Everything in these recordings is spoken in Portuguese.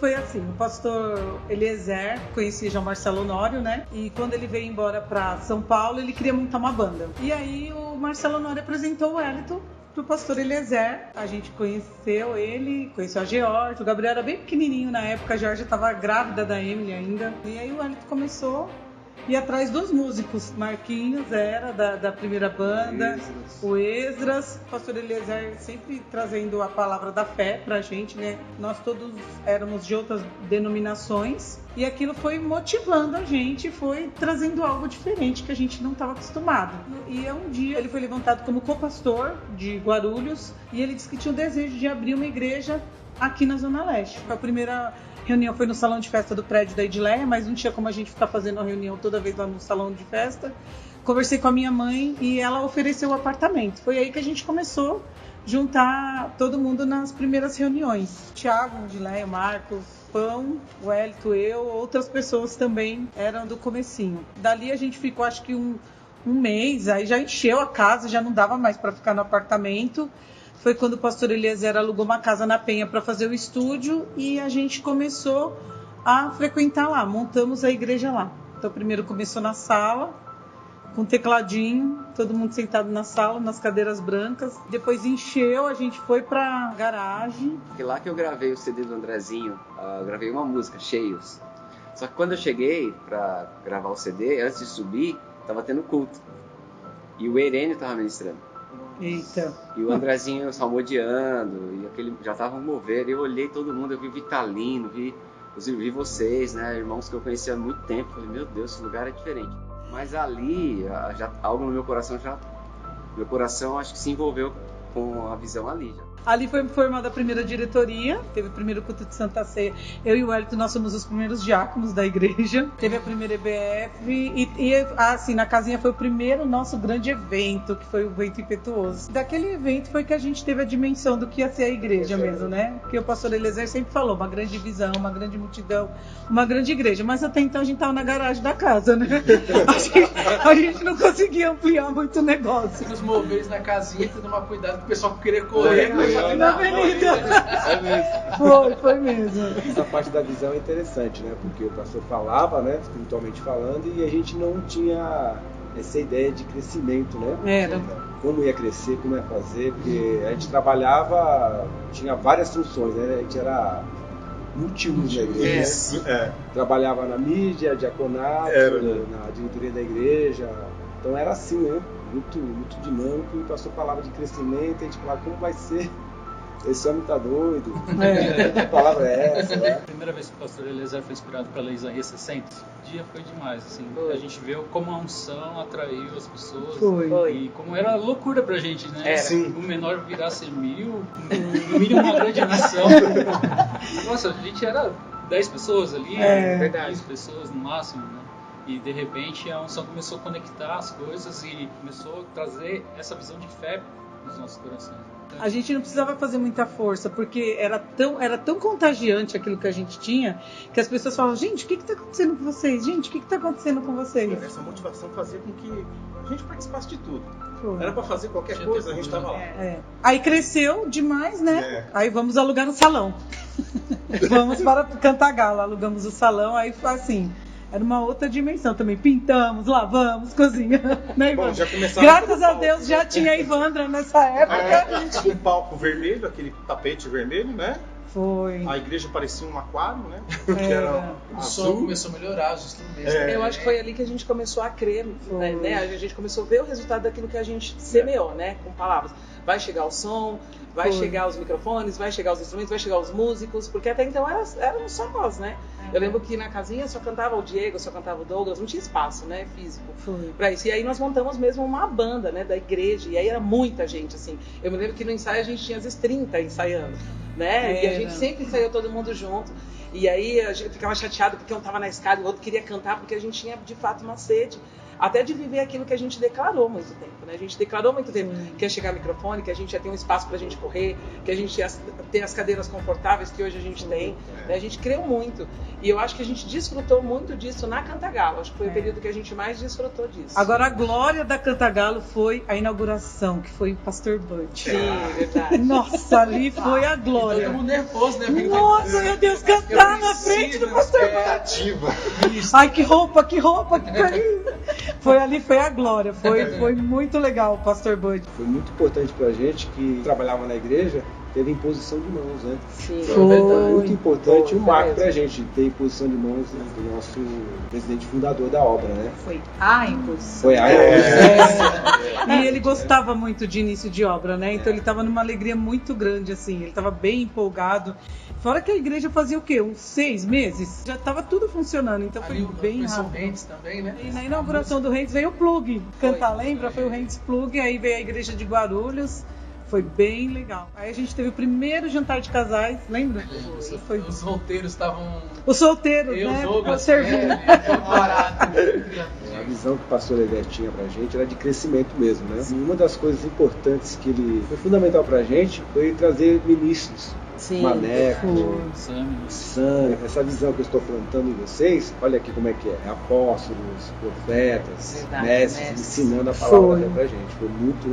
foi assim, o pastor Eliezer conhecia já o Marcelo Honório, né? E quando ele veio embora para São Paulo, ele queria montar uma banda. E aí o Marcelo Honório apresentou o Wellington pro pastor Eliezer. A gente conheceu ele, conheceu a Georgia. O Gabriel era bem pequenininho na época, a Georgia estava grávida da Emily ainda. E aí o Wellington começou a ir atrás dos músicos. Marquinhos era da primeira banda, o Esdras, o pastor Eliezer sempre trazendo a palavra da fé pra gente, né? Nós todos éramos de outras denominações e aquilo foi motivando a gente, foi trazendo algo diferente que a gente não estava acostumado. E um dia ele foi levantado como co-pastor de Guarulhos e ele disse que tinha o desejo de abrir uma igreja aqui na Zona Leste. A primeira reunião foi no salão de festa do prédio da Edileia, mas não tinha como a gente ficar fazendo a reunião toda vez lá no salão de festa. Conversei com a minha mãe e ela ofereceu o apartamento. Foi aí que a gente começou a juntar todo mundo nas primeiras reuniões. Tiago, Edileia, Marcos, Pão, o Hélito, eu, outras pessoas também eram do comecinho. Dali a gente ficou acho que um mês, aí já encheu a casa, já não dava mais para ficar no apartamento. Foi quando o pastor Eliezer alugou uma casa na Penha para fazer o estúdio e a gente começou a frequentar lá, montamos a igreja lá. Então primeiro começou na sala, com um tecladinho, todo mundo sentado na sala, nas cadeiras brancas. Depois encheu, a gente foi pra garagem. E lá que eu gravei o CD do Andrezinho, eu gravei uma música, Cheios. Só que quando eu cheguei pra gravar o CD, antes de subir, tava tendo culto. E o Herênio tava ministrando. Eita. E o Andrezinho salmodiando, e aquele já tava um mover. Eu olhei todo mundo, eu vi Vitalino, vi vocês, né, irmãos que eu conhecia há muito tempo. Falei, meu Deus, esse lugar é diferente. Mas ali, já, algo no meu coração acho que se envolveu com a visão ali já. Ali foi formada a primeira diretoria, teve o primeiro culto de Santa Ceia. Eu e o Wellington, nós somos os primeiros diáconos da igreja. Teve a primeira EBF e assim, na casinha foi o primeiro nosso grande evento, que foi o evento impetuoso. Daquele evento foi que a gente teve a dimensão do que ia ser a igreja mesmo, né? Porque o pastor Eliezer sempre falou, uma grande visão, uma grande multidão, uma grande igreja. Mas até então a gente estava na garagem da casa, né? A gente não conseguia ampliar muito o negócio. Os móveis na casinha, tendo uma cuidado que o pessoal queria correr. Na avenida. Foi mesmo. Essa parte da visão é interessante, né? Porque o pastor falava, né, espiritualmente falando, e a gente não tinha essa ideia de crescimento, né? Era. Como ia crescer, como ia fazer, porque a gente trabalhava, tinha várias funções, né? A gente era multiuso na igreja. Trabalhava na mídia, diaconato, na diretoria da igreja. Então era assim, né? Muito dinâmico, e o pastor falava de crescimento, a gente falava como vai ser, esse homem tá doido, que palavra é essa, né? A primeira vez que o pastor Eliezer foi inspirado pela Isaías 60, o dia foi demais, assim, a gente viu como a unção atraiu as pessoas, e como era loucura pra gente, né? O menor virasse 1000, no mínimo uma grande nação. Nossa, a gente era 10 pessoas ali, 15 pessoas no máximo, né? E de repente a unção começou a conectar as coisas e começou a trazer essa visão de fé nos nossos corações. A gente não precisava fazer muita força, porque era tão contagiante aquilo que a gente tinha, que as pessoas falavam, gente, o que está acontecendo com vocês? Gente, o que está acontecendo com vocês? Essa motivação fazia com que a gente participasse de tudo. Era para fazer qualquer coisa, a gente estava lá. Aí cresceu demais, né? Aí vamos alugar no salão. Vamos para Cantagalo, alugamos o salão, aí foi assim... Era uma outra dimensão também. Pintamos, lavamos, cozinhamos. Né, Ivandra? Bom, já graças a Deus já tinha a Ivandra nessa época. Um palco vermelho, aquele tapete vermelho, né? Foi. A igreja parecia um aquário, né? Que era o som começou a melhorar, os instrumentos. Eu acho que foi ali que a gente começou a crer, né? A gente começou a ver o resultado daquilo que a gente semeou, né? Com palavras. Vai chegar o som, vai chegar os microfones, vai chegar os instrumentos, vai chegar os músicos, porque até então éramos só nós, né? Eu lembro que na casinha só cantava o Diego, só cantava o Douglas, não tinha espaço, né, físico pra isso. E aí nós montamos mesmo uma banda, né, da igreja, e aí era muita gente, assim. Eu me lembro que no ensaio a gente tinha às vezes 30 ensaiando, né? E a gente sempre ensaiou todo mundo junto. E aí a gente ficava chateado porque um tava na escada e o outro queria cantar, porque a gente tinha de fato uma sede. Até de viver aquilo que a gente declarou há muito tempo, né? A gente declarou há muito tempo que ia chegar microfone, que a gente ia ter um espaço pra gente correr, que a gente ia ter as cadeiras confortáveis que hoje a gente tem, né? A gente creu muito. E eu acho que a gente desfrutou muito disso na Cantagalo. Acho que foi o período que a gente mais desfrutou disso. Agora, a glória da Cantagalo foi a inauguração, que foi o Pastor Bud. Sim, verdade. Nossa, ali foi a glória. Todo mundo nervoso, né? Nossa, meu Deus, cantar na frente do Pastor Bud. Ai, que roupa, que foi ali, foi a glória. Foi muito legal o Pastor Bud. Foi muito importante pra gente que trabalhava na igreja, teve imposição de mãos, né? Sim, foi muito importante, um marco pra gente ter imposição de mãos do nosso presidente fundador da obra, né? Foi a imposição. Foi a imposição. E ele gostava muito de início de obra, né? Então ele estava numa alegria muito grande, assim. Ele estava bem empolgado. Fora que a igreja fazia o quê? Uns 6 meses? Já estava tudo funcionando, então foi bem rápido. Rentes também, né? E na inauguração do Rentes veio o Plug. Cantar, lembra? Foi o Rentes Plug, aí veio a igreja de Guarulhos. Foi bem legal. Aí a gente teve o primeiro jantar de casais, lembra? Os solteiros estavam... Os solteiros, né? Servindo. A visão que o pastor Eliezer tinha pra gente era de crescimento mesmo, né? E uma das coisas importantes que ele foi fundamental pra gente foi trazer ministros. Sim, Maneco, Sam, essa visão que eu estou plantando em vocês, olha aqui como é que é, apóstolos, profetas, mestres, ensinando a palavra pra gente, foi muito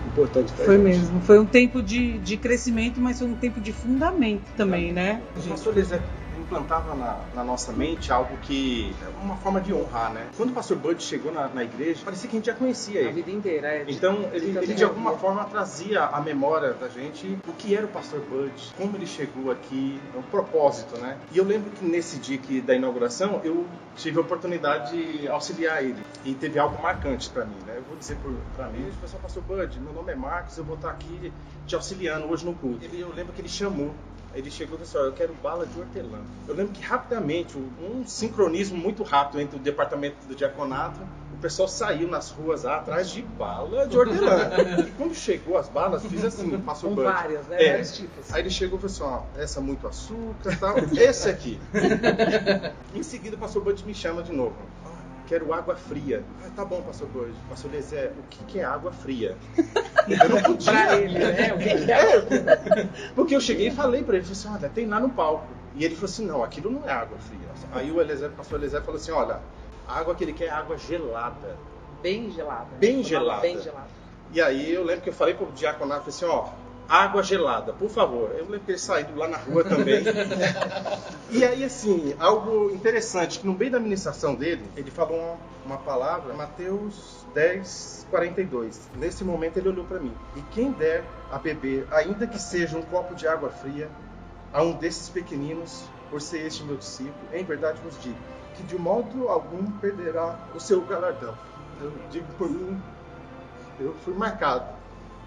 importante pra gente. Foi mesmo, foi um tempo de crescimento, mas foi um tempo de fundamento também, né? O pastor Eliezer implantava na nossa mente algo que é uma forma de honrar, né? Quando o pastor Bud chegou na igreja, parecia que a gente já conhecia ele. A vida inteira, Então, ele de alguma forma trazia à memória da gente o que era o pastor Bud, como ele chegou aqui, o propósito, né? E eu lembro que nesse dia da inauguração, eu tive a oportunidade de auxiliar ele. E teve algo marcante para mim, né? Eu vou dizer para mim, pessoal, pastor Bud, meu nome é Marcos, eu vou estar aqui te auxiliando hoje no culto. Eu lembro que ele chamou. Ele chegou e disse, eu quero bala de hortelã. Eu lembro que rapidamente, um sincronismo muito rápido entre o departamento do diaconato, o pessoal saiu nas ruas atrás de bala de hortelã. E quando chegou as balas, fiz assim, passou com Bud. Várias, né? Vários tipos. Aí ele chegou e falou assim, essa muito açúcar, tal. Esse aqui. Em seguida, o pastor Bud me chama de novo. Quero água fria. Tá bom, pastor Bud. Pastor Eliezer, o que é água fria? Eu não podia. Pra ele, né? O que é? Porque eu cheguei e falei pra ele, falei assim, olha, tem lá no palco. E ele falou assim, não, aquilo não é água fria. Aí o pastor Eliezer falou assim, olha, a água que ele quer é água gelada. Bem gelada. Bem gelada. Bem gelada. E aí eu lembro que eu falei pro diaconato, falei assim, água gelada, por favor. Eu lembro que ele saiu lá na rua também. E aí, assim, algo interessante, que no meio da ministração dele, ele falou uma palavra, Mateus 10:42. Nesse momento ele olhou para mim. E quem der a beber, ainda que seja um copo de água fria, a um desses pequeninos, por ser este meu discípulo, em verdade vos digo, que de modo algum perderá o seu galardão. Eu digo por mim, eu fui marcado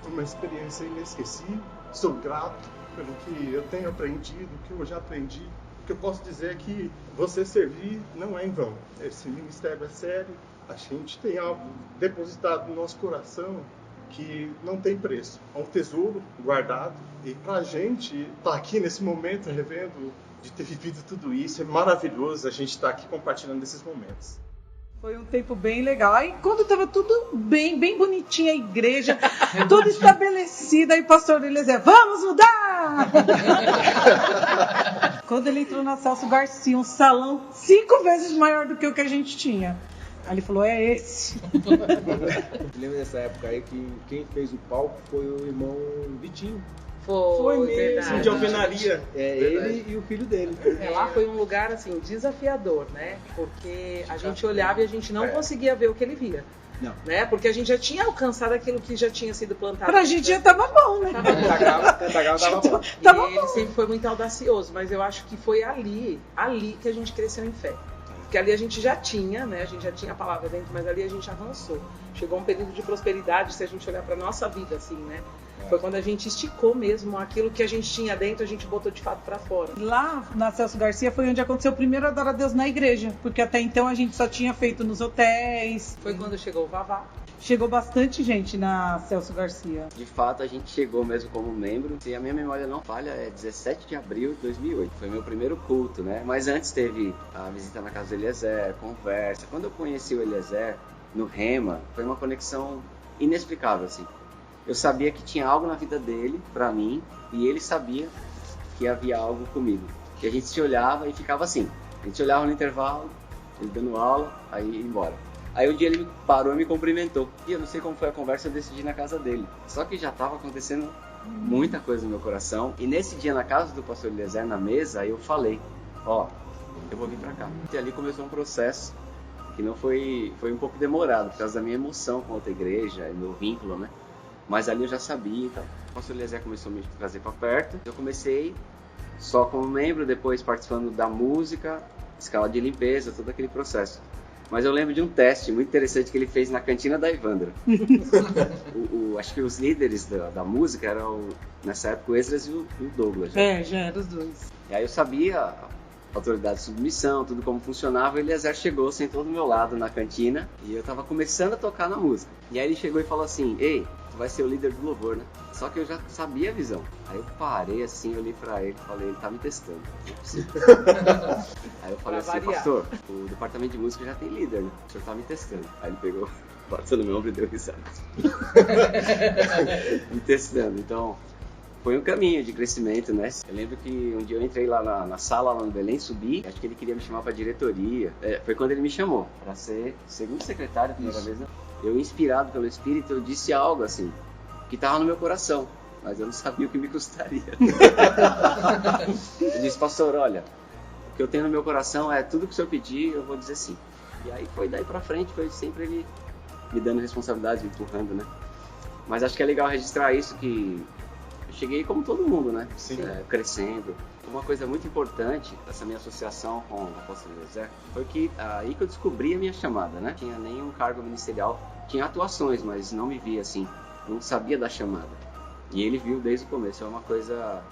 por uma experiência inesquecível, sou grato pelo que eu tenho aprendido, o que eu já aprendi. O que eu posso dizer é que você servir não é em vão. Esse ministério é sério, a gente tem algo depositado no nosso coração que não tem preço. É um tesouro guardado. E pra gente estar aqui nesse momento, revendo, de ter vivido tudo isso, é maravilhoso a gente estar aqui compartilhando esses momentos. Foi um tempo bem legal. Aí quando estava tudo bem bonitinha a igreja, tudo estabelecida, aí o pastor Eliezer, vamos mudar! Quando ele entrou na Celso Garcia, um salão 5 vezes maior do que o que a gente tinha. Aí ele falou, é esse. Eu lembro dessa época aí que quem fez o palco foi o irmão Vitinho. Foi mesmo, verdade. De alvenaria. Ele e o filho dele. Lá foi um lugar assim desafiador, né? Porque a gente olhava e a gente não conseguia ver o que ele via. Não. Né? Porque a gente já tinha alcançado aquilo que já tinha sido plantado. Pra gente já tava bom, né? Cantagalo tava bom. E ele sempre foi muito audacioso, mas eu acho que foi ali que a gente cresceu em fé. Porque ali a gente já tinha, né? A gente já tinha a palavra dentro, mas ali a gente avançou. Chegou um período de prosperidade, se a gente olhar pra nossa vida, assim, né? Foi quando a gente esticou mesmo aquilo que a gente tinha dentro, a gente botou de fato pra fora. Lá na Celso Garcia foi onde aconteceu o primeiro Adora a Deus na igreja, porque até então a gente só tinha feito nos hotéis. Foi quando chegou o Vavá. Chegou bastante gente na Celso Garcia. De fato, a gente chegou mesmo como membro. Se a minha memória não falha, é 17 de abril de 2008. Foi meu primeiro culto, né? Mas antes teve a visita na casa do Eliezer, conversa. Quando eu conheci o Eliezer no Rema, foi uma conexão inexplicável, assim. Eu sabia que tinha algo na vida dele, pra mim, e ele sabia que havia algo comigo. E a gente se olhava e ficava assim. gente olhava no intervalo, ele dando aula, aí ia embora. Aí um dia ele parou e me cumprimentou. E eu não sei como foi a conversa, eu decidi ir na casa dele. Só que já estava acontecendo muita coisa no meu coração. E nesse dia, na casa do pastor Eliezer, na mesa, aí eu falei, eu vou vir pra cá. E ali começou um processo que não foi um pouco demorado, por causa da minha emoção com a outra igreja, e meu vínculo, né? Mas ali eu já sabia, então. O pastor Eliezer começou a me trazer pra perto. Eu comecei só como membro, depois participando da música, escala de limpeza, todo aquele processo. Mas eu lembro de um teste muito interessante que ele fez na cantina da Evandra. Acho que os líderes da música eram, nessa época, o Esdras e o Douglas. Já eram os dois. E aí eu sabia a autoridade de submissão, tudo como funcionava. O Eliezer chegou, sentou do meu lado na cantina e eu tava começando a tocar na música. E aí ele chegou e falou assim, ei, tu vai ser o líder do louvor, né? Só que eu já sabia a visão. Aí eu parei assim, olhei pra ele e falei, ele tá me testando. Não é possível. Aí eu falei assim, pastor, o departamento de música já tem líder, né? O senhor tá me testando. Aí ele pegou, bateu no meu ombro e deu risada. Me testando. Então, foi um caminho de crescimento, né? Eu lembro que um dia eu entrei lá na sala, lá no Belém, subi, acho que ele queria me chamar pra diretoria. Foi quando ele me chamou, pra ser segundo secretário, primeira vez, né? Eu, inspirado pelo Espírito, eu disse algo assim, que estava no meu coração, mas eu não sabia o que me custaria. Eu disse, pastor, olha, o que eu tenho no meu coração é tudo que o senhor pedir, eu vou dizer sim. E aí foi daí pra frente, foi sempre ele me dando responsabilidade, me empurrando, né? Mas acho que é legal registrar isso, que eu cheguei como todo mundo, né? Sim. Crescendo. Uma coisa muito importante dessa minha associação com o apóstolo Eliezer foi que aí que eu descobri a minha chamada, né? Não tinha nenhum cargo ministerial, tinha atuações, mas não me via assim, não sabia da chamada. E ele viu desde o começo, é uma coisa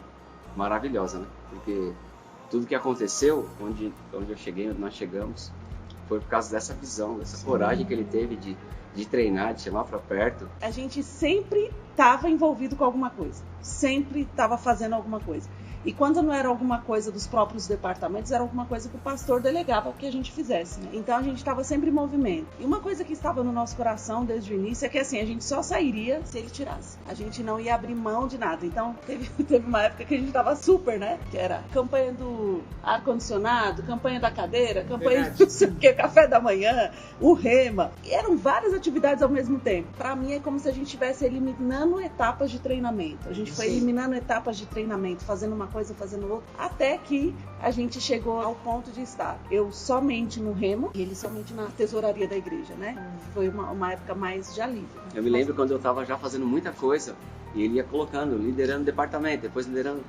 maravilhosa, né? Porque tudo que aconteceu, onde eu cheguei, onde nós chegamos, foi por causa dessa visão, dessa coragem que ele teve de treinar, de chamar para perto. A gente sempre estava envolvido com alguma coisa, sempre estava fazendo alguma coisa. E quando não era alguma coisa dos próprios departamentos, era alguma coisa que o pastor delegava que a gente fizesse, né? Então a gente estava sempre em movimento. E uma coisa que estava no nosso coração desde o início é que assim, a gente só sairia se ele tirasse. A gente não ia abrir mão de nada. Então teve uma época que a gente estava super, né? Que era campanha do ar-condicionado, campanha da cadeira, campanha do não sei o que, café da manhã, o rema. E eram várias atividades ao mesmo tempo. Para mim é como se a gente estivesse eliminando etapas de treinamento. A gente foi eliminando etapas de treinamento, fazendo uma coisa, fazendo outra, até que a gente chegou ao ponto de estar eu somente no remo e ele somente na tesouraria da igreja, né? Foi uma época mais de alívio. Eu me lembro quando eu estava já fazendo muita coisa e ele ia colocando, liderando o departamento, depois liderando,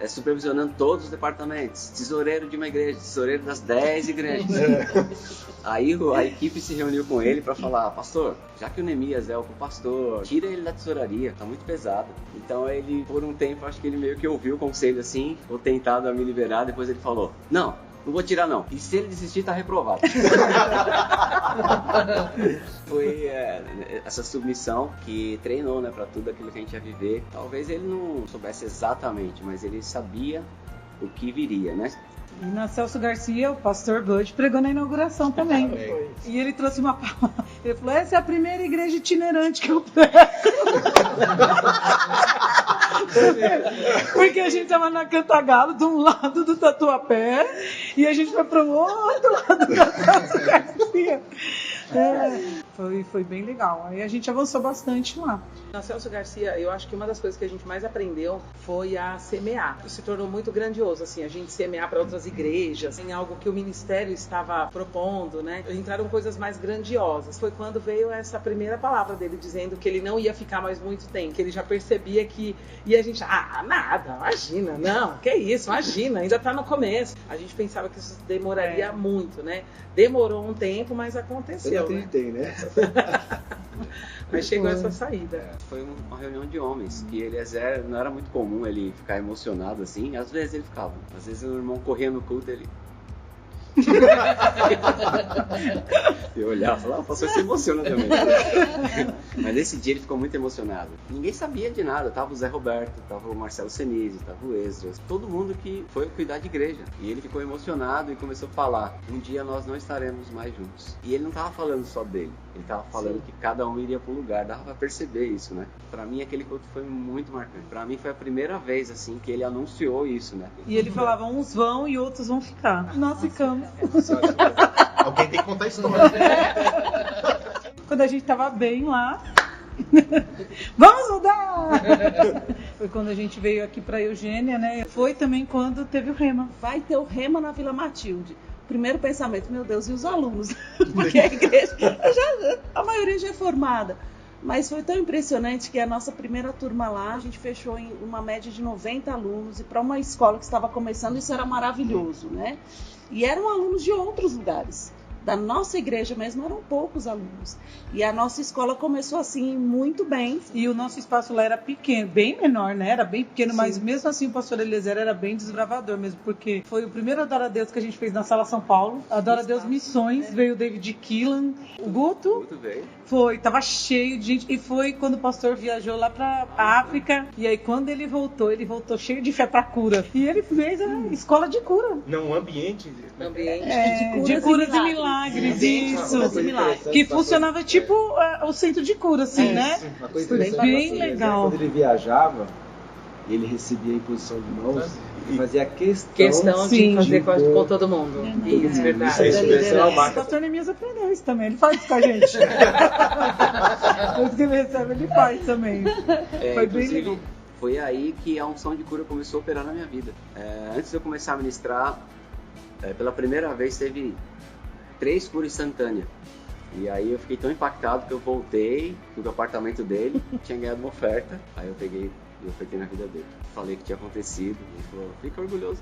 supervisionando todos os departamentos, tesoureiro de uma igreja, tesoureiro das 10 igrejas. Aí a equipe se reuniu com ele para falar, pastor, já que o Neemias é o pastor, tira ele da tesouraria, tá muito pesado. Então ele, por um tempo, acho que ele meio que ouviu o conselho assim, ficou tentado a me liberar, depois ele falou, não vou tirar não, e se ele desistir tá reprovado. Foi essa submissão que treinou, né, para tudo aquilo que a gente ia viver. Talvez ele não soubesse exatamente, mas ele sabia o que viria, né? E na Celso Garcia, o pastor Bud pregou na inauguração também. E ele trouxe uma palavra. Ele falou, essa é a primeira igreja itinerante que eu prego. Porque a gente estava na Cantagalo, de um lado do Tatuapé, e a gente foi para o outro lado da Celso Garcia. Foi bem legal. Aí a gente avançou bastante lá. Na Celso Garcia, eu acho que uma das coisas que a gente mais aprendeu foi a semear. Isso se tornou muito grandioso, assim, a gente semear para outras igrejas, em algo que o ministério estava propondo, né? Entraram coisas mais grandiosas. Foi quando veio essa primeira palavra dele, dizendo que ele não ia ficar mais muito tempo, que ele já percebia que... E a gente, nada, imagina, não, que isso, imagina, ainda tá no começo. A gente pensava que isso demoraria muito, né? Demorou um tempo, mas aconteceu. Eu acreditei, né? Mas chegou essa saída. Foi uma reunião de homens, e Eliezer, não era muito comum ele ficar emocionado assim, às vezes ele ficava. Às vezes o irmão corria no culto, ele... Eu olhava e falava, o pastor se emociona também. Mas nesse dia ele ficou muito emocionado. Ninguém sabia de nada. Tava o Zé Roberto, tava o Marcelo Senise, tava o Esdras. Todo mundo que foi cuidar de igreja. E ele ficou emocionado e começou a falar: um dia nós não estaremos mais juntos. E ele não tava falando só dele. Ele tava falando que cada um iria pro lugar. Dava pra perceber isso, né? Pra mim aquele culto foi muito marcante. Pra mim foi a primeira vez, assim, que ele anunciou isso, né? E ele falava: uns vão e outros vão ficar. Nós ficamos. Alguém tem que contar a história. Quando a gente tava bem lá, vamos mudar! Foi quando a gente veio aqui pra Eugênia, né? Foi também quando teve o Rema. Vai ter o Rema na Vila Matilde. Primeiro pensamento, meu Deus, e os alunos? Porque a igreja, a maioria já é formada. Mas foi tão impressionante que a nossa primeira turma lá, a gente fechou em uma média de 90 alunos. E para uma escola que estava começando, isso era maravilhoso, né? E eram alunos de outros lugares. Da nossa igreja mesmo eram poucos alunos. E a nossa escola começou assim muito bem. E o nosso espaço lá era pequeno, bem menor, né? Era bem pequeno, mas mesmo assim o pastor Eliezer era bem desbravador mesmo, porque foi o primeiro Adora a Deus que a gente fez na Sala São Paulo. Adora a Deus Missões, veio o David Killan, o Guto veio. Foi, tava cheio de gente. E foi quando o pastor viajou lá pra África. E aí quando ele voltou cheio de fé pra cura. E ele fez a escola de cura. Não, um ambiente de curas e milagres, isso. Que funcionava tipo o centro de cura, assim, né? Uma coisa Foi bem legal. Quando ele viajava, ele recebia a imposição de mãos e fazia questão de fazer com todo mundo. Isso, verdade. O pastor Neemias aprendeu isso também, ele faz isso com a gente. Tudo que ele recebe, ele faz também. Foi bem legal. Foi aí que a unção de cura começou a operar na minha vida. Antes de eu começar a ministrar, pela primeira vez teve 3 curas instantâneas. E aí eu fiquei tão impactado que eu voltei no apartamento dele, tinha ganhado uma oferta, aí eu peguei e ofertei na vida dele. Falei que tinha acontecido, ele falou: fica orgulhoso.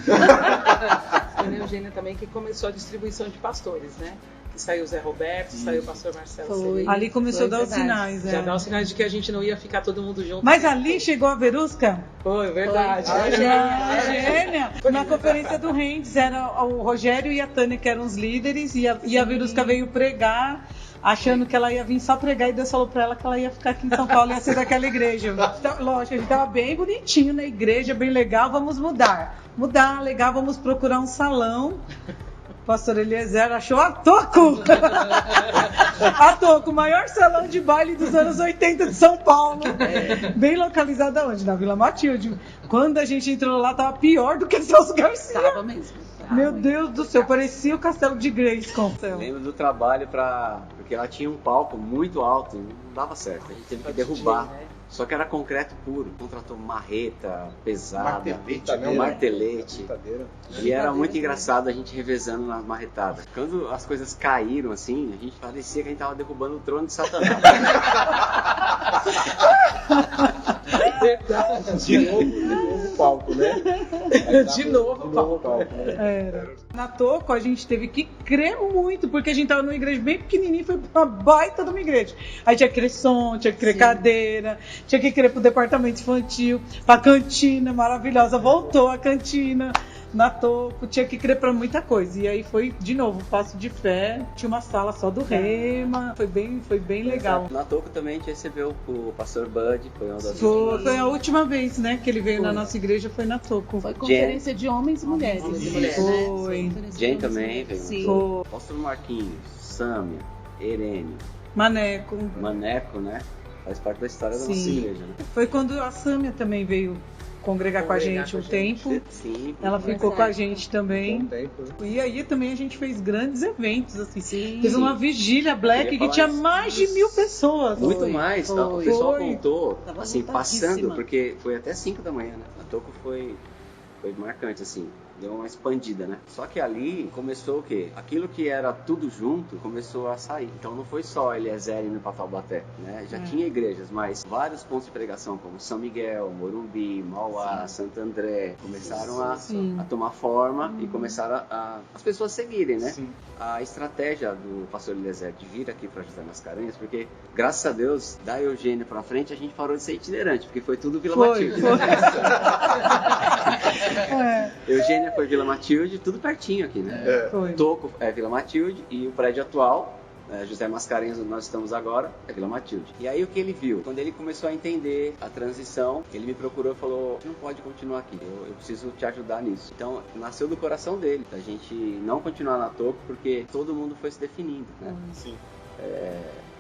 Foi a Eugênia também que começou a distribuição de pastores, né? Que saiu o Zé Roberto, saiu o pastor Marcelo. Ali começou a dar os sinais. Já dá os sinais de que a gente não ia ficar todo mundo junto. Mas ali chegou a Verusca? Foi, verdade. A Eugênia. Na conferência do Rendes, era o Rogério e a Tânia que eram os líderes, e a Verusca veio pregar, achando que ela ia vir só pregar, e Deus falou pra ela que ela ia ficar aqui em São Paulo e ia ser daquela igreja. Então, lógico, a gente tava bem bonitinho na igreja, bem legal, vamos mudar. Legal, vamos procurar um salão. O pastor Eliezer achou a Toco! A Toco, o maior salão de baile dos anos 80 de São Paulo. Bem localizado aonde? Na Vila Matilde. Quando a gente entrou lá, tava pior do que Celso Garcia. Tava mesmo. Meu Deus do céu, parecia o castelo de Grayskull. Lembro do trabalho porque ela tinha um palco muito alto, não dava certo, a gente teve que derrubar. Só que era concreto puro, contratou marreta pesada, martelete. E era muito engraçado a gente revezando nas marretadas. Quando as coisas caíram assim, a gente parecia que a gente tava derrubando o trono de Satanás. De novo o palco, né? De novo o palco. Era. Na Toco a gente teve que crer muito, porque a gente tava numa igreja bem pequenininha, foi pra baita de uma igreja. Aí tinha que crer som, tinha que crer cadeira, tinha que crer pro departamento infantil, pra cantina maravilhosa, voltou a cantina. Na Toco, tinha que crer pra muita coisa. E aí foi, de novo, passo de fé. Tinha uma sala só do Rema. Foi bem legal. Na Toco também a gente recebeu o pastor Bud. Foi uma das Foi a última vez, né, que ele veio na nossa igreja, foi na Toco. Foi conferência de homens e mulheres. Foi. Jen também veio. Sim. Pastor Marquinhos, Sâmia, Erênio. Maneco, né? Faz parte da história da nossa igreja, né? Foi quando a Sâmia também veio congregar com a gente um tempo. Sim, ela ficou com a gente também. E aí também a gente fez grandes eventos, assim. Sim. Teve uma vigília Black que tinha mais de 1000 pessoas. Muito mais, tá? O pessoal contou, assim, passando, porque foi até 5 da manhã, né? A Toco foi marcante, assim. Deu uma expandida, né? Só que ali começou o quê? Aquilo que era tudo junto começou a sair. Então não foi só Eliezer indo pra Taubaté, né? Já tinha igrejas, mas vários pontos de pregação, como São Miguel, Morumbi, Mauá, Santo André, começaram a tomar forma e começaram as pessoas seguirem, né? Sim. A estratégia do pastor Eliezer de vir aqui pra José Mascarenhas, porque graças a Deus, da Eugênia pra frente, a gente parou de ser itinerante, porque foi tudo Vila Matilde. Eugênia foi Vila Matilde, tudo pertinho aqui, né? Foi. Toco é Vila Matilde e o prédio atual José Mascarenhas, onde nós estamos agora, é Vila Matilde. E aí o que ele viu? Quando ele começou a entender a transição, ele me procurou e falou, não pode continuar aqui, eu preciso te ajudar nisso. Então, nasceu do coração dele, da gente não continuar na Toco, porque todo mundo foi se definindo, né? Sim.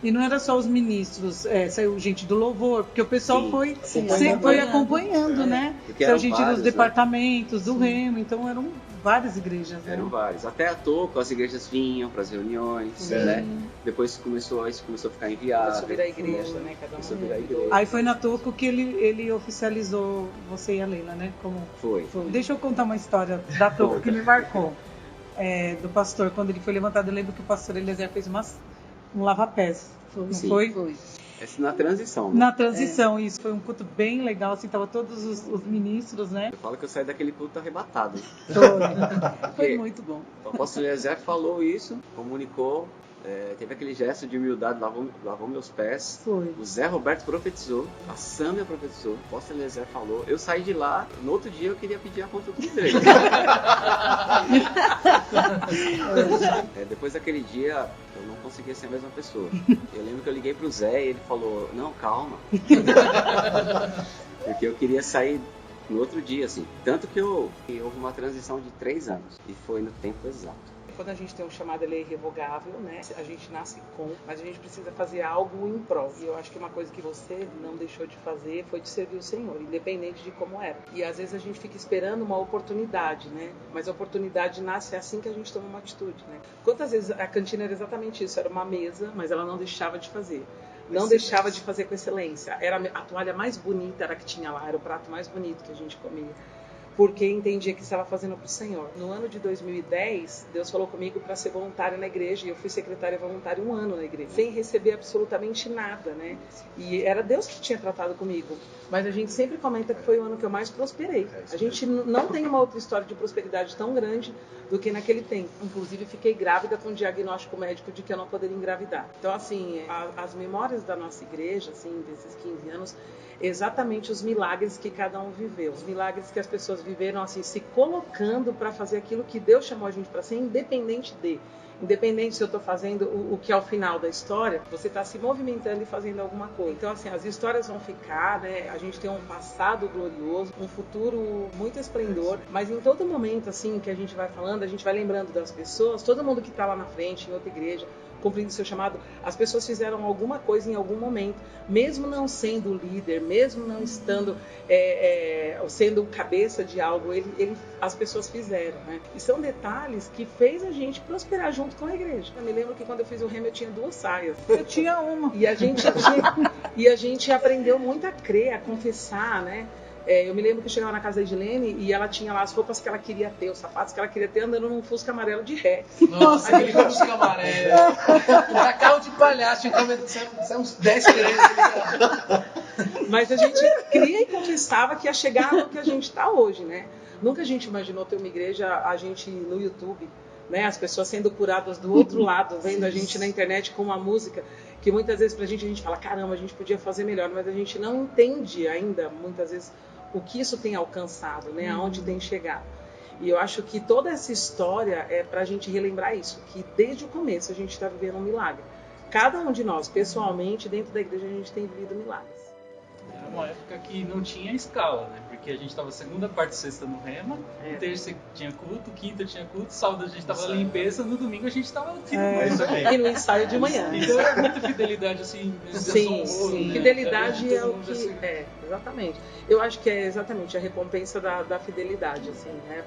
E não era só os ministros, saiu gente do louvor, porque o pessoal Sim, foi acompanhando, né? Saiu gente dos departamentos, do Remo, então eram várias igrejas, né? Eram várias. Até a Toco, as igrejas vinham para as reuniões, né? Depois isso começou a ficar enviado. Começou a virar igreja, né? Cada um. Aí foi na Toco que ele oficializou você e a Leila, né? Foi. Deixa eu contar uma história da Toco que me marcou. Do pastor, quando ele foi levantado, eu lembro que o pastor Eliezer fez um lava-pés. Foi. Essa na transição. Né? Na transição, isso. Foi um culto bem legal, assim, tava todos os ministros, né? Eu falo que eu saí daquele culto arrebatado. Foi muito bom. O apóstolo Eliezer falou isso, comunicou, teve aquele gesto de humildade, lavou meus pés. Foi. O Zé Roberto profetizou, a Sâmia profetizou, o apóstolo Eliezer falou. Eu saí de lá, no outro dia eu queria pedir a conta do igreja. Depois daquele dia, eu não conseguia ser a mesma pessoa. Eu lembro que eu liguei pro Zé e ele falou, não, calma. Porque eu queria sair no outro dia, assim. Tanto que houve uma transição de 3 anos. E foi no tempo exato. Quando a gente tem um chamado, ele é irrevogável, né? A gente nasce com, mas a gente precisa fazer algo em prol. E eu acho que uma coisa que você não deixou de fazer foi de servir o Senhor, independente de como era. E às vezes a gente fica esperando uma oportunidade, né? Mas a oportunidade nasce assim que a gente toma uma atitude, né? Quantas vezes a cantina era exatamente isso? Era uma mesa, mas ela não deixava de fazer. Não deixava de fazer com excelência. Era a toalha mais bonita, era a que tinha lá, era o prato mais bonito que a gente comia. Porque entendia que estava fazendo para o Senhor. No ano de 2010, Deus falou comigo para ser voluntária na igreja, e eu fui secretária voluntária 1 ano na igreja, sem receber absolutamente nada, né? E era Deus que tinha tratado comigo. Mas a gente sempre comenta que foi o ano que eu mais prosperei. A gente não tem uma outra história de prosperidade tão grande do que naquele tempo. Inclusive, fiquei grávida com um diagnóstico médico de que eu não poderia engravidar. Então, assim, as memórias da nossa igreja, assim, desses 15 anos, exatamente os milagres que cada um viveu. Os milagres que as pessoas viveram, assim, se colocando para fazer aquilo que Deus chamou a gente para ser, independente se eu estou fazendo o que é o final da história, você está se movimentando e fazendo alguma coisa. Então, assim, as histórias vão ficar, né? A gente tem um passado glorioso, um futuro muito esplendor, mas em todo momento, assim, que a gente vai falando, a gente vai lembrando das pessoas, todo mundo que está lá na frente, em outra igreja, cumprindo o seu chamado, as pessoas fizeram alguma coisa em algum momento, mesmo não sendo líder, mesmo não estando sendo cabeça de algo, as pessoas fizeram, né? E são detalhes que fez a gente prosperar junto com a igreja. Eu me lembro que quando eu fiz o Remo eu tinha 2 saias. Eu tinha uma. E a gente aprendeu muito a crer, a confessar, né? Eu me lembro que eu chegava na casa da Edilene e ela tinha lá as roupas que ela queria ter, os sapatos que ela queria ter, andando num Fusca amarelo de ré. Nossa, aquele Fusca amarelo. Era carro de palhaço, tinha uns 10 crianças. Mas a gente cria e conquistava que ia chegar no que a gente está hoje, né? Nunca a gente imaginou ter uma igreja, a gente no YouTube, né? As pessoas sendo curadas do outro lado, vendo a gente na internet com uma música que muitas vezes pra gente, a gente fala, caramba, a gente podia fazer melhor, mas a gente não entende ainda, muitas vezes, o que isso tem alcançado, né? Aonde tem chegado. E eu acho que toda essa história é pra gente relembrar isso, que desde o começo a gente está vivendo um milagre. Cada um de nós, pessoalmente, dentro da igreja, a gente tem vivido milagres. Era uma época que não tinha escala, né? Porque a gente estava segunda, quarta e sexta no Rema, terça tinha culto, quinta tinha culto, sábado a gente estava na limpeza, no domingo a gente estava aqui no e no ensaio de manhã. Então era muita fidelidade, assim. Sim, né? Fidelidade é o que... Assim. Exatamente. Eu acho que é exatamente a recompensa da fidelidade, assim, né?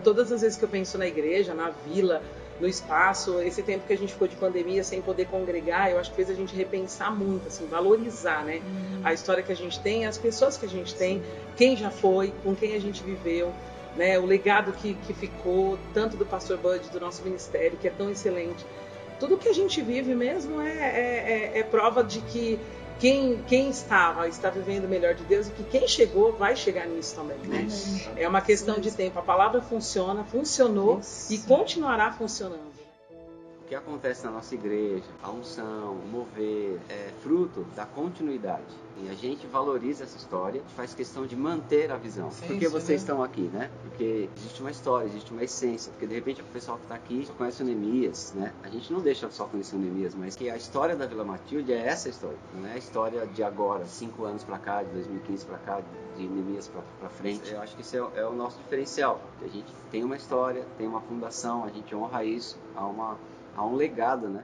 Todas as vezes que eu penso na igreja, na vila, no espaço, esse tempo que a gente ficou de pandemia sem poder congregar, eu acho que fez a gente repensar muito, assim, valorizar, né? A história que a gente tem, as pessoas que a gente tem, quem já foi, com quem a gente viveu, né? O legado que ficou, tanto do Pastor Bud, do nosso ministério, que é tão excelente. Tudo que a gente vive mesmo é prova de que quem está vivendo o melhor de Deus e que quem chegou vai chegar nisso também, né? É uma questão de tempo. A palavra funcionou e continuará funcionando. O que acontece na nossa igreja, a unção, o mover, é fruto da continuidade. E a gente valoriza essa história, faz questão de manter a visão. Sim, Por que vocês né? estão aqui, né? Porque existe uma história, existe uma essência. Porque de repente o pessoal que está aqui só conhece o Neemias, né? A gente não deixa só conhecer o Neemias, mas que a história da Vila Matilde é essa história. Não é a história de agora, 5 anos para cá, de 2015 para cá, de Neemias para frente. Eu acho que isso é o nosso diferencial. A gente tem uma história, tem uma fundação, a gente honra isso, há um legado, né?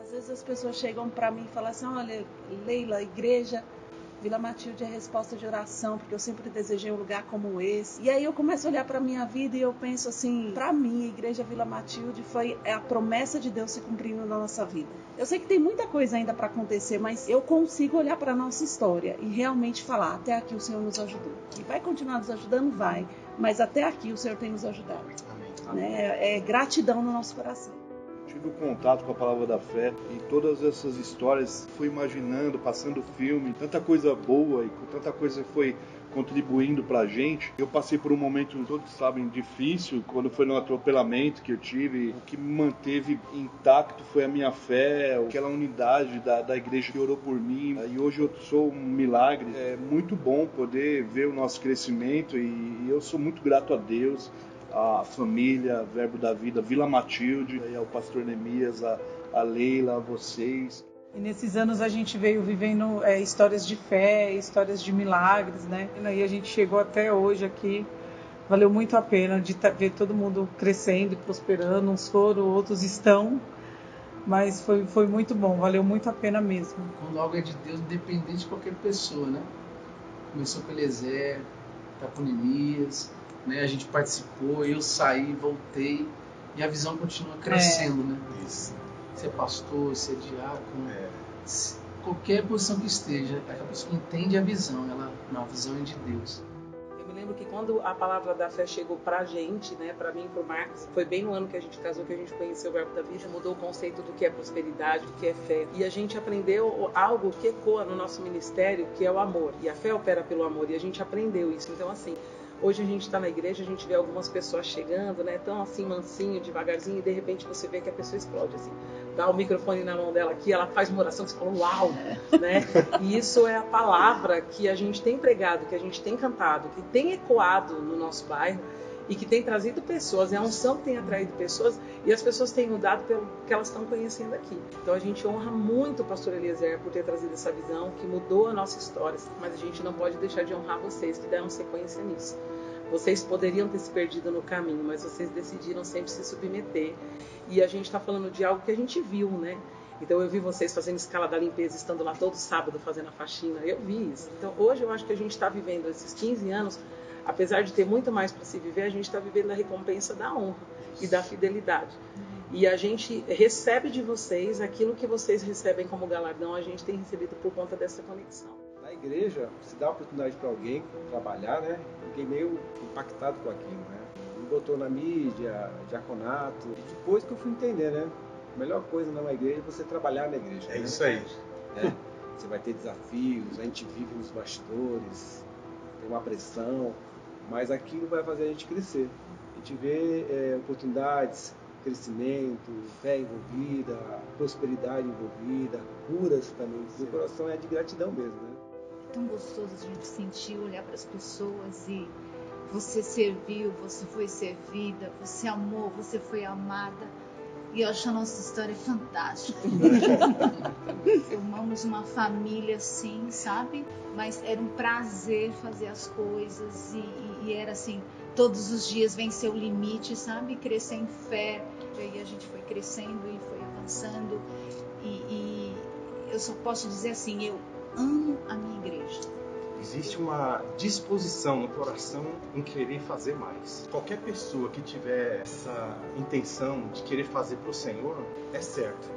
Às vezes as pessoas chegam para mim e falam assim, olha, Leila, igreja, Vila Matilde é resposta de oração, porque eu sempre desejei um lugar como esse. E aí eu começo a olhar para a minha vida e eu penso assim, para mim, a igreja Vila Matilde é a promessa de Deus se cumprindo na nossa vida. Eu sei que tem muita coisa ainda para acontecer, mas eu consigo olhar para a nossa história e realmente falar, até aqui o Senhor nos ajudou. E vai continuar nos ajudando? Vai. Mas até aqui o Senhor tem nos ajudado. Amém. Né? É gratidão no nosso coração. Tive um contato com a palavra da fé e todas essas histórias fui imaginando, passando filme, tanta coisa boa e tanta coisa foi contribuindo pra gente. Eu passei por um momento, todos sabem, difícil, quando foi no atropelamento que eu tive. O que me manteve intacto foi a minha fé, aquela unidade da igreja que orou por mim. E hoje eu sou um milagre. É muito bom poder ver o nosso crescimento e eu sou muito grato a Deus, a família, Verbo da Vida, Vila Matilde, ao pastor Neemias, a Leila, a vocês. E nesses anos a gente veio vivendo histórias de fé, histórias de milagres, né? E a gente chegou até hoje aqui. Valeu muito a pena de ver todo mundo crescendo e prosperando. Uns foram, outros estão. Mas foi muito bom, valeu muito a pena mesmo. Quando algo é de Deus, independente de qualquer pessoa, né? Começou com Eliezer, tá com Neemias, né? A gente participou, eu saí, voltei e a visão continua crescendo, né? Isso. Se é pastor, se é diácono, qualquer posição que esteja, a pessoa entende a visão, a visão é de Deus. Eu me lembro que quando a palavra da fé chegou pra gente, né, pra mim e pro Marcos, foi bem no ano que a gente casou, que a gente conheceu o Verbo da Vida, mudou o conceito do que é prosperidade, do que é fé. E a gente aprendeu algo que ecoa no nosso ministério, que é o amor. E a fé opera pelo amor, e a gente aprendeu isso. Então, assim, hoje a gente está na igreja, a gente vê algumas pessoas chegando, né, tão assim, mansinho, devagarzinho, e de repente você vê que a pessoa explode, assim. Dá o microfone na mão dela aqui, ela faz uma oração que você fala, uau, né? E isso é a palavra que a gente tem pregado, que a gente tem cantado, que tem ecoado no nosso bairro e que tem trazido pessoas, é a unção que tem atraído pessoas e as pessoas têm mudado pelo que elas estão conhecendo aqui. Então a gente honra muito o pastor Eliezer por ter trazido essa visão que mudou a nossa história, mas a gente não pode deixar de honrar vocês que deram sequência nisso. Vocês poderiam ter se perdido no caminho, mas vocês decidiram sempre se submeter. E a gente está falando de algo que a gente viu, né? Então eu vi vocês fazendo escala da limpeza, estando lá todo sábado fazendo a faxina. Eu vi isso. Então hoje eu acho que a gente está vivendo esses 15 anos, apesar de ter muito mais para se viver, a gente está vivendo a recompensa da honra e da fidelidade. E a gente recebe de vocês aquilo que vocês recebem como galardão, a gente tem recebido por conta dessa conexão. Na igreja, se dá a oportunidade para alguém trabalhar, né? Fiquei meio impactado com aquilo, né? Me botou na mídia, diaconato. E depois que eu fui entender, né? A melhor coisa numa igreja é você trabalhar na igreja. É né? isso aí. É. Você vai ter desafios, a gente vive nos bastidores, tem uma pressão, mas aquilo vai fazer a gente crescer. A gente vê oportunidades, crescimento, fé envolvida, prosperidade envolvida, curas também. O coração é de gratidão mesmo, né? Tão gostoso a gente sentir, olhar para as pessoas e você serviu, você foi servida, você amou, você foi amada. E eu acho a nossa história fantástica. Formamos uma família assim, sabe? Mas era um prazer fazer as coisas e era assim, todos os dias vencer o limite, sabe? Crescer em fé. E aí a gente foi crescendo e foi avançando. E eu só posso dizer assim, eu amo a minha igreja. Existe uma disposição no coração em querer fazer mais. Qualquer pessoa que tiver essa intenção de querer fazer para o Senhor, é certo.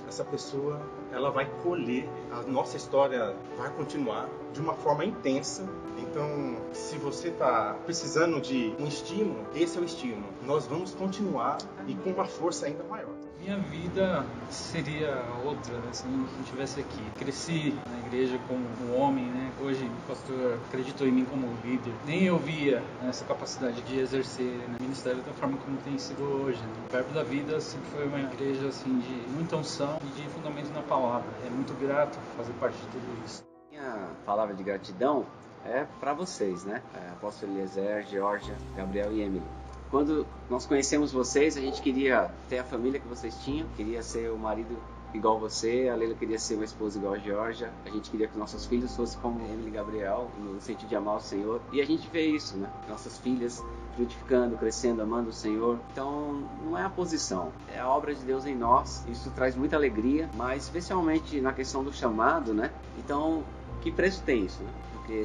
Essa pessoa, ela vai colher, a nossa história vai continuar de uma forma intensa. Então, se você está precisando de um estímulo, esse é o estímulo. Nós vamos continuar e com uma força ainda maior. Minha vida seria outra, né, se não estivesse aqui. Cresci na igreja como um homem, né? Hoje o pastor acreditou em mim como líder. Nem eu via essa capacidade de exercer o ministério da forma como tem sido hoje. Né? O Verbo da Vida sempre foi uma igreja assim, de muita unção e de fundamento na palavra. É muito grato fazer parte de tudo isso. Minha palavra de gratidão é para vocês, né? Apóstolo Eliezer, Georgia, Gabriel e Emily. Quando nós conhecemos vocês, a gente queria ter a família que vocês tinham, queria ser o marido igual você, a Leila queria ser uma esposa igual a Georgia, a gente queria que nossos filhos fossem como Emily e Gabriel, no sentido de amar o Senhor, e a gente vê isso, né? Nossas filhas frutificando, crescendo, amando o Senhor. Então, não é a posição, é a obra de Deus em nós, isso traz muita alegria, mas especialmente na questão do chamado, né? Então, que preço tem isso, né? Porque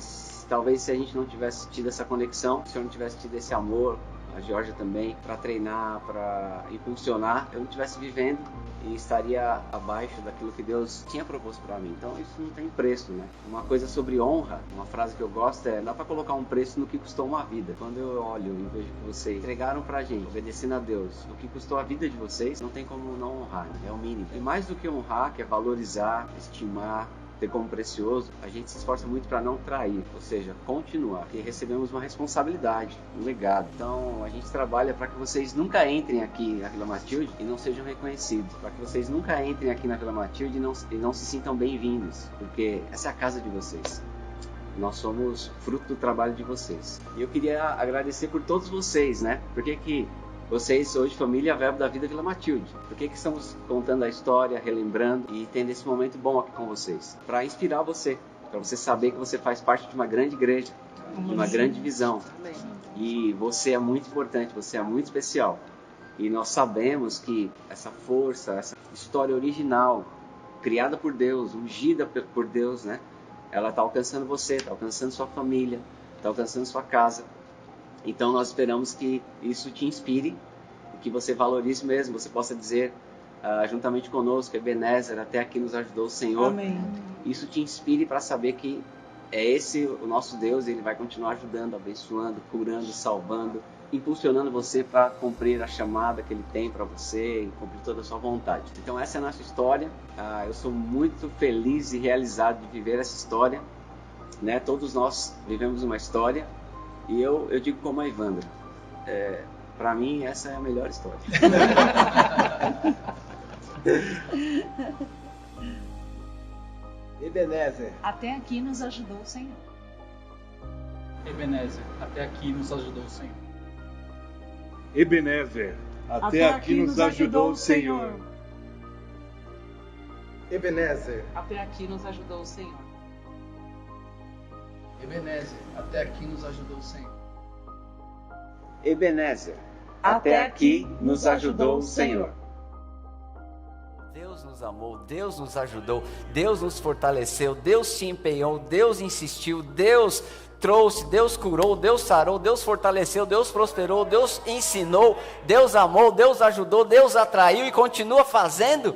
talvez se a gente não tivesse tido essa conexão, se eu não tivesse tido esse amor, a Georgia também, para treinar, para impulsionar, eu não estivesse vivendo e estaria abaixo daquilo que Deus tinha proposto para mim. Então isso não tem preço, né? Uma coisa sobre honra, uma frase que eu gosto é: dá para colocar um preço no que custou uma vida. Quando eu olho e vejo que vocês entregaram pra gente, obedecendo a Deus, o que custou a vida de vocês, não tem como não honrar, né? É o mínimo. E mais do que honrar, que é valorizar, estimar, ter como precioso, a gente se esforça muito para não trair, ou seja, continuar, porque recebemos uma responsabilidade, um legado. Então a gente trabalha para que vocês nunca entrem aqui na Vila Matilde e não sejam reconhecidos, para que vocês nunca entrem aqui na Vila Matilde e não se sintam bem-vindos, porque essa é a casa de vocês. Nós somos fruto do trabalho de vocês. E eu queria agradecer por todos vocês, né? Porque que vocês, hoje, família Verbo da Vida Vila Matilde. Por que estamos contando a história, relembrando e tendo esse momento bom aqui com vocês? Para inspirar você, para você saber que você faz parte de uma grande igreja, de uma grande visão. E você é muito importante, você é muito especial. E nós sabemos que essa força, essa história original, criada por Deus, ungida por Deus, né? Ela está alcançando você, está alcançando sua família, está alcançando sua casa. Então nós esperamos que isso te inspire e que você valorize mesmo, você possa dizer juntamente conosco, Ebenezer, até aqui nos ajudou o Senhor. Amém. Isso te inspire para saber que é esse o nosso Deus, e Ele vai continuar ajudando, abençoando, curando, salvando, impulsionando você para cumprir a chamada que Ele tem para você e cumprir toda a sua vontade. Então essa é a nossa história. Eu sou muito feliz e realizado de viver essa história, né? Todos nós vivemos uma história. E eu digo como a Ivandra, para mim essa é a melhor história. Ebenezer. Até aqui nos ajudou o Senhor. Ebenezer, até aqui nos ajudou o Senhor. Ebenezer, até aqui nos ajudou o Senhor. Ebenezer, Até aqui nos ajudou o Senhor. Ebenezer, até aqui nos ajudou o Senhor. Ebenezer, até aqui nos ajudou o Senhor. Deus nos amou, Deus nos ajudou, Deus nos fortaleceu, Deus se empenhou, Deus insistiu, Deus trouxe, Deus curou, Deus sarou, Deus fortaleceu, Deus prosperou, Deus ensinou, Deus amou, Deus ajudou, Deus atraiu e continua fazendo.